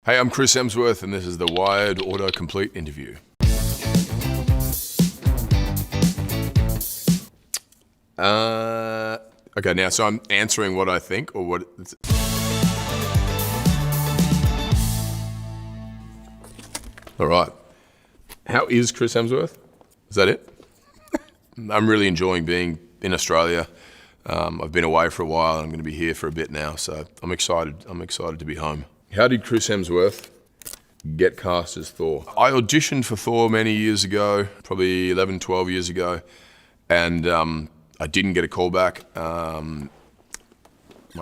Hey, I'm Chris Hemsworth, and this is the Wired Autocomplete interview. Okay, now, so I'm answering what I think, or what? All right. How is Chris Hemsworth? Is that it? I'm really enjoying being in Australia. I've been away for a while. I'm going to be here for a bit now, so I'm excited. I'm excited to be home. How did Chris Hemsworth get cast as Thor? I auditioned for Thor many years ago, probably 11, 12 years ago, and I didn't get a call back. I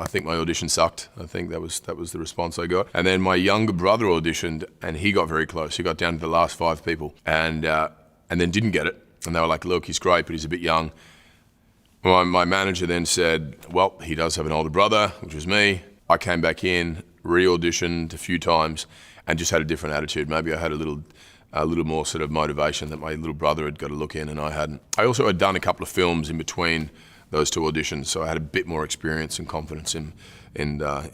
think my audition sucked. I think that was the response I got. And then my younger brother auditioned, and he got very close. He got down to the last 5 people, and then didn't get it. And they were like, "Look, he's great, but he's a bit young." My manager then said, "Well, he does have an older brother," which was me. I came back in, re-auditioned a few times, and just had a different attitude. Maybe I had a little more sort of motivation that my little brother had got a look in and I hadn't. I also had done a couple of films in between those 2 auditions, so I had a bit more experience and confidence in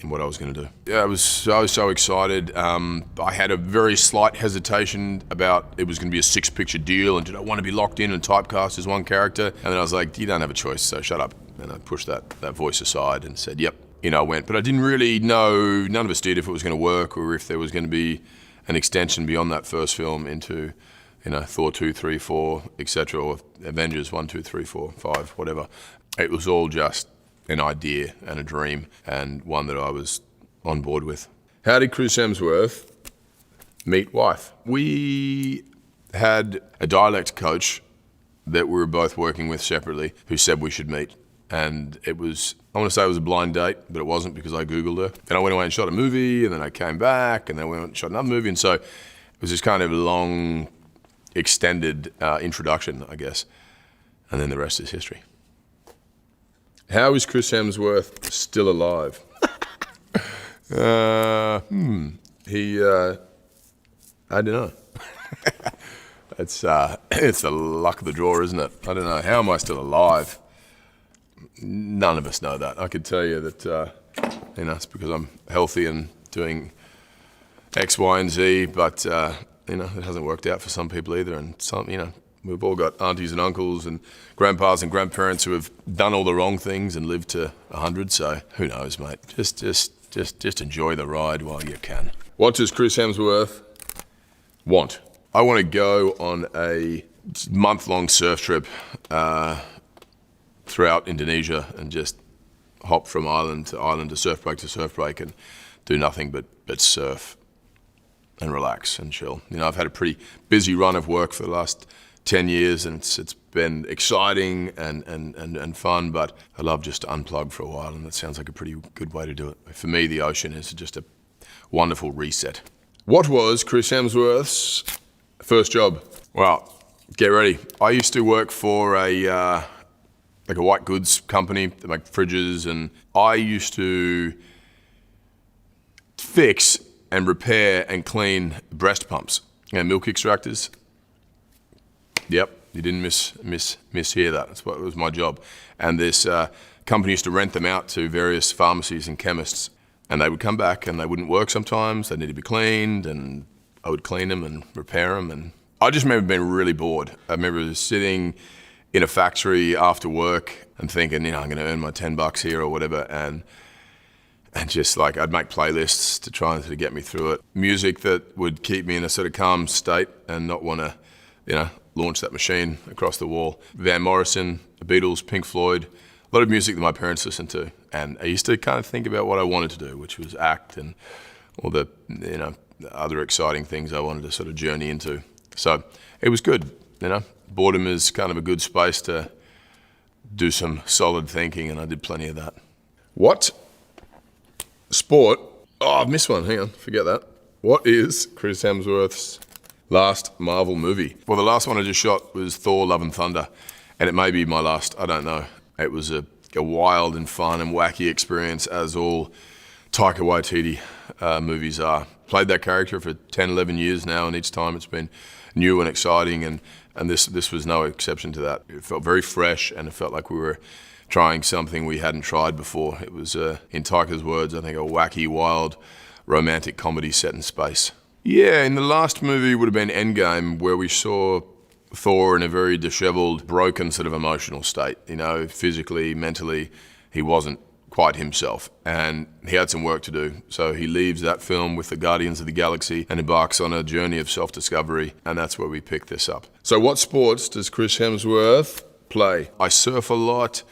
what I was going to do. Yeah, I was so excited. I had a very slight hesitation about it was going to be a 6-picture deal, and did I want to be locked in and typecast as one character? And then I was like, you don't have a choice, so shut up. And I pushed that voice aside and said, yep. I went. But I didn't really know, none of us did, if it was going to work or if there was going to be an extension beyond that first film into, Thor 2, 3, 4, etc., or Avengers 1, 2, 3, 4, 5, whatever. It was all just an idea and a dream, and one that I was on board with. How did Chris Hemsworth meet wife? We had a dialect coach that we were both working with separately who said we should meet. And it was, I want to say it was a blind date, but it wasn't because I Googled her. Then I went away and shot a movie, and then I came back, and then I went and shot another movie. And so it was this kind of long, extended introduction, I guess. And then the rest is history. How is Chris Hemsworth still alive? I don't know. It's the luck of the draw, isn't it? I don't know. How am I still alive? None of us know that. I could tell you that, it's because I'm healthy and doing X, Y, and Z, but, it hasn't worked out for some people either. And some, we've all got aunties and uncles and grandpas and grandparents who have done all the wrong things and lived to 100. So who knows, mate? Just enjoy the ride while you can. What does Chris Hemsworth want? I want to go on a month-long surf trip throughout Indonesia and just hop from island to surf break and do nothing but surf and relax and chill. I've had a pretty busy run of work for the last 10 years, and it's been exciting and fun, but I love just to unplug for a while, and that sounds like a pretty good way to do it. For me, the ocean is just a wonderful reset. What was Chris Hemsworth's first job? Well, get ready. I used to work for a white goods company that make fridges, and I used to fix and repair and clean breast pumps and milk extractors. Yep, you didn't mishear that. That's what was my job. And this company used to rent them out to various pharmacies and chemists, and they would come back and they wouldn't work sometimes. They needed to be cleaned, and I would clean them and repair them. And I just remember being really bored. I remember sitting in a factory after work and thinking, I'm going to earn my $10 here or whatever, and just like I'd make playlists to try and get me through it. Music that would keep me in a sort of calm state and not want to, launch that machine across the wall. Van Morrison, the Beatles, Pink Floyd, a lot of music that my parents listened to. And I used to kind of think about what I wanted to do, which was act and all the, other exciting things I wanted to sort of journey into. So it was good, Boredom is kind of a good space to do some solid thinking, and I did plenty of that. What sport? Oh, I've missed one. Hang on, forget that. What is Chris Hemsworth's last Marvel movie? Well, the last one I just shot was Thor: Love and Thunder, and it may be my last. I don't know. It was a wild and fun and wacky experience, as all Taika Waititi movies are. Played that character for 10, 11 years now, and each time it's been new and exciting, and this was no exception to that. It felt very fresh, and it felt like we were trying something we hadn't tried before. It was, in Taika's words, I think, a wacky, wild romantic comedy set in space. Yeah, in the last movie would have been Endgame, where we saw Thor in a very disheveled, broken sort of emotional state. You know, physically, mentally, he wasn't quite himself, and he had some work to do. So he leaves that film with the Guardians of the Galaxy and embarks on a journey of self-discovery, and that's where we pick this up. So what sports does Chris Hemsworth play? I surf a lot.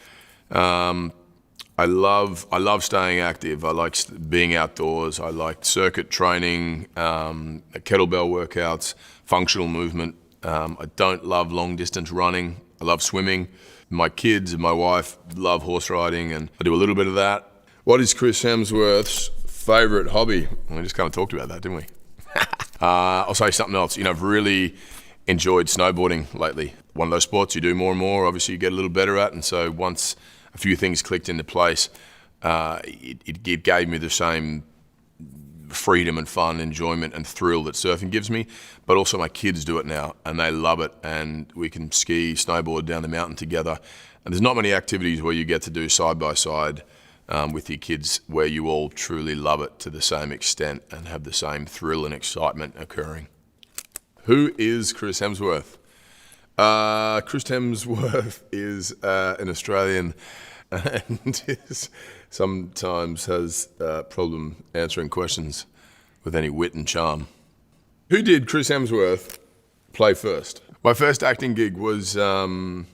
I love staying active. I like being outdoors. I like circuit training, kettlebell workouts, functional movement. I don't love long distance running. I love swimming. My kids and my wife love horse riding, and I do a little bit of that. What is Chris Hemsworth's favorite hobby? We just kind of talked about that, didn't we? I'll say something else. You know, I've really enjoyed snowboarding lately. One of those sports you do more and more, obviously you get a little better at, and so once a few things clicked into place, it gave me the same freedom and fun, enjoyment and thrill that surfing gives me, but also my kids do it now and they love it, and we can ski, snowboard down the mountain together. And there's not many activities where you get to do side by side with your kids where you all truly love it to the same extent and have the same thrill and excitement occurring. Who is Chris Hemsworth? Chris Hemsworth is an Australian and sometimes has a problem answering questions with any wit and charm. Who did Chris Hemsworth play first? My first acting gig was, I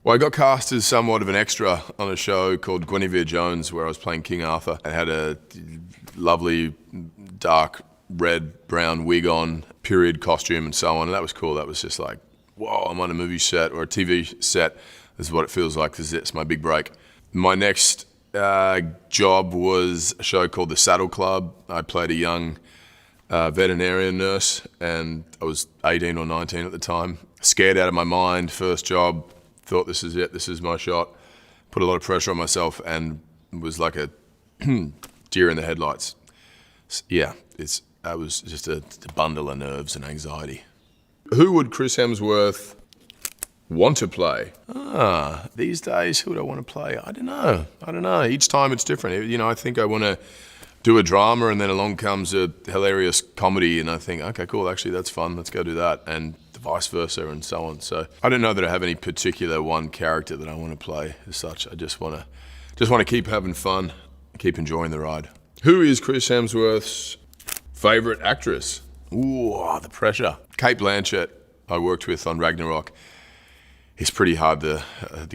got cast as somewhat of an extra on a show called Guinevere Jones, where I was playing King Arthur. I had a lovely dark red, brown wig on, period costume and so on, and that was cool. That was just like, whoa, I'm on a movie set or a TV set. This is what it feels like. It's my big break. My next job was a show called The Saddle Club. I played a young veterinarian nurse, and I was 18 or 19 at the time. Scared out of my mind, first job, thought this is it, this is my shot. Put a lot of pressure on myself and was like a deer in the headlights. Yeah, I was just a bundle of nerves and anxiety. Who would Chris Hemsworth want to play? These days, who would I want to play? I don't know. Each time it's different. You know, I think I want to do a drama, and then along comes a hilarious comedy, and I think, okay, cool, actually that's fun, let's go do that, and vice versa, and so on. So I don't know that I have any particular one character that I want to play as such. I just want to keep having fun, keep enjoying the ride. Who is Chris Hemsworth's favorite actress? Ooh, the pressure. Kate Blanchett, I worked with on Ragnarok. It's pretty hard to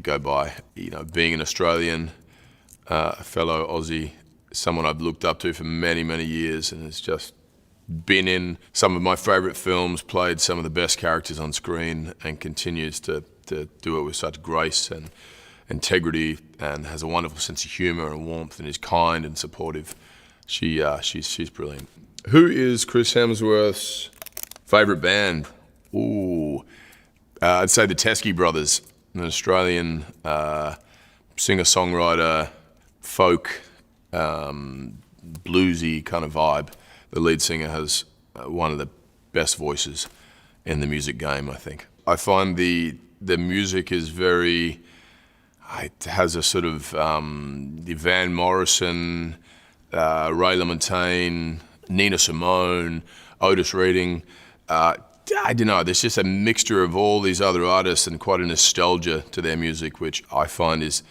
go by. You know, being an Australian, a fellow Aussie, someone I've looked up to for many, many years, and has just been in some of my favorite films, played some of the best characters on screen, and continues to do it with such grace and integrity, and has a wonderful sense of humor and warmth, and is kind and supportive. She's brilliant. Who is Chris Hemsworth's favorite band? Ooh, I'd say the Teskey Brothers, an Australian singer-songwriter, folk, bluesy kind of vibe. The lead singer has one of the best voices in the music game, I think. I find the music is very, it has a sort of the Van Morrison, Ray LaMontagne, Nina Simone, Otis Redding. I don't know, there's just a mixture of all these other artists and quite a nostalgia to their music, which I find is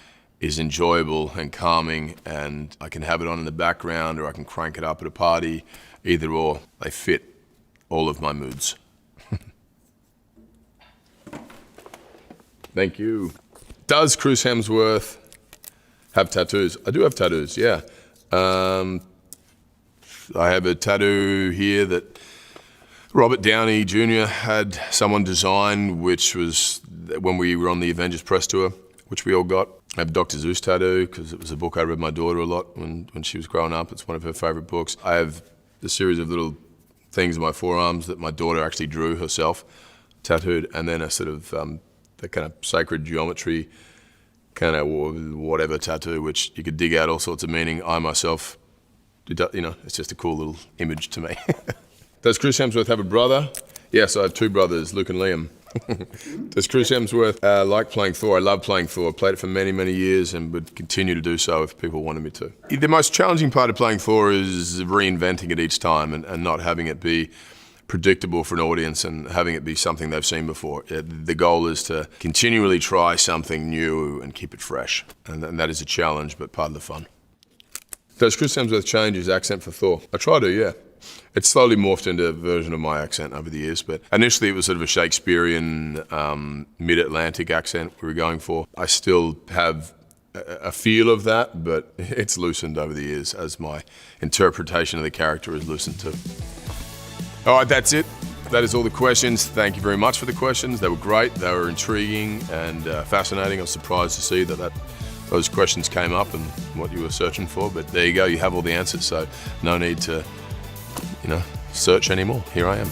enjoyable and calming, and I can have it on in the background or I can crank it up at a party, either or. They fit all of my moods. Thank you. Does Chris Hemsworth have tattoos? I do have tattoos, yeah. I have a tattoo here that Robert Downey Jr. had someone design, which was when we were on the Avengers press tour, which we all got. I have a Dr. Seuss tattoo because it was a book I read my daughter a lot when she was growing up. It's one of her favorite books. I have a series of little things in my forearms that my daughter actually drew herself, tattooed, and then a sort of the kind of sacred geometry kind of whatever tattoo, which you could dig out all sorts of meaning. I myself, you know, it's just a cool little image to me. Does Chris Hemsworth have a brother? Yes, I have two brothers, Luke and Liam. Does Chris Hemsworth like playing Thor? I love playing Thor. Played it for many, many years and would continue to do so if people wanted me to. The most challenging part of playing Thor is reinventing it each time and not having it be predictable for an audience and having it be something they've seen before. The goal is to continually try something new and keep it fresh. And that is a challenge, but part of the fun. Does Chris Hemsworth change his accent for Thor? I try to, yeah. It's slowly morphed into a version of my accent over the years, but initially it was sort of a Shakespearean, mid-Atlantic accent we were going for. I still have a feel of that, but it's loosened over the years as my interpretation of the character has loosened too. All right, that's it. That is all the questions. Thank you very much for the questions. They were great. They were intriguing and fascinating. I was surprised to see that those questions came up and what you were searching for, but there you go. You have all the answers, so no need to search anymore. Here I am.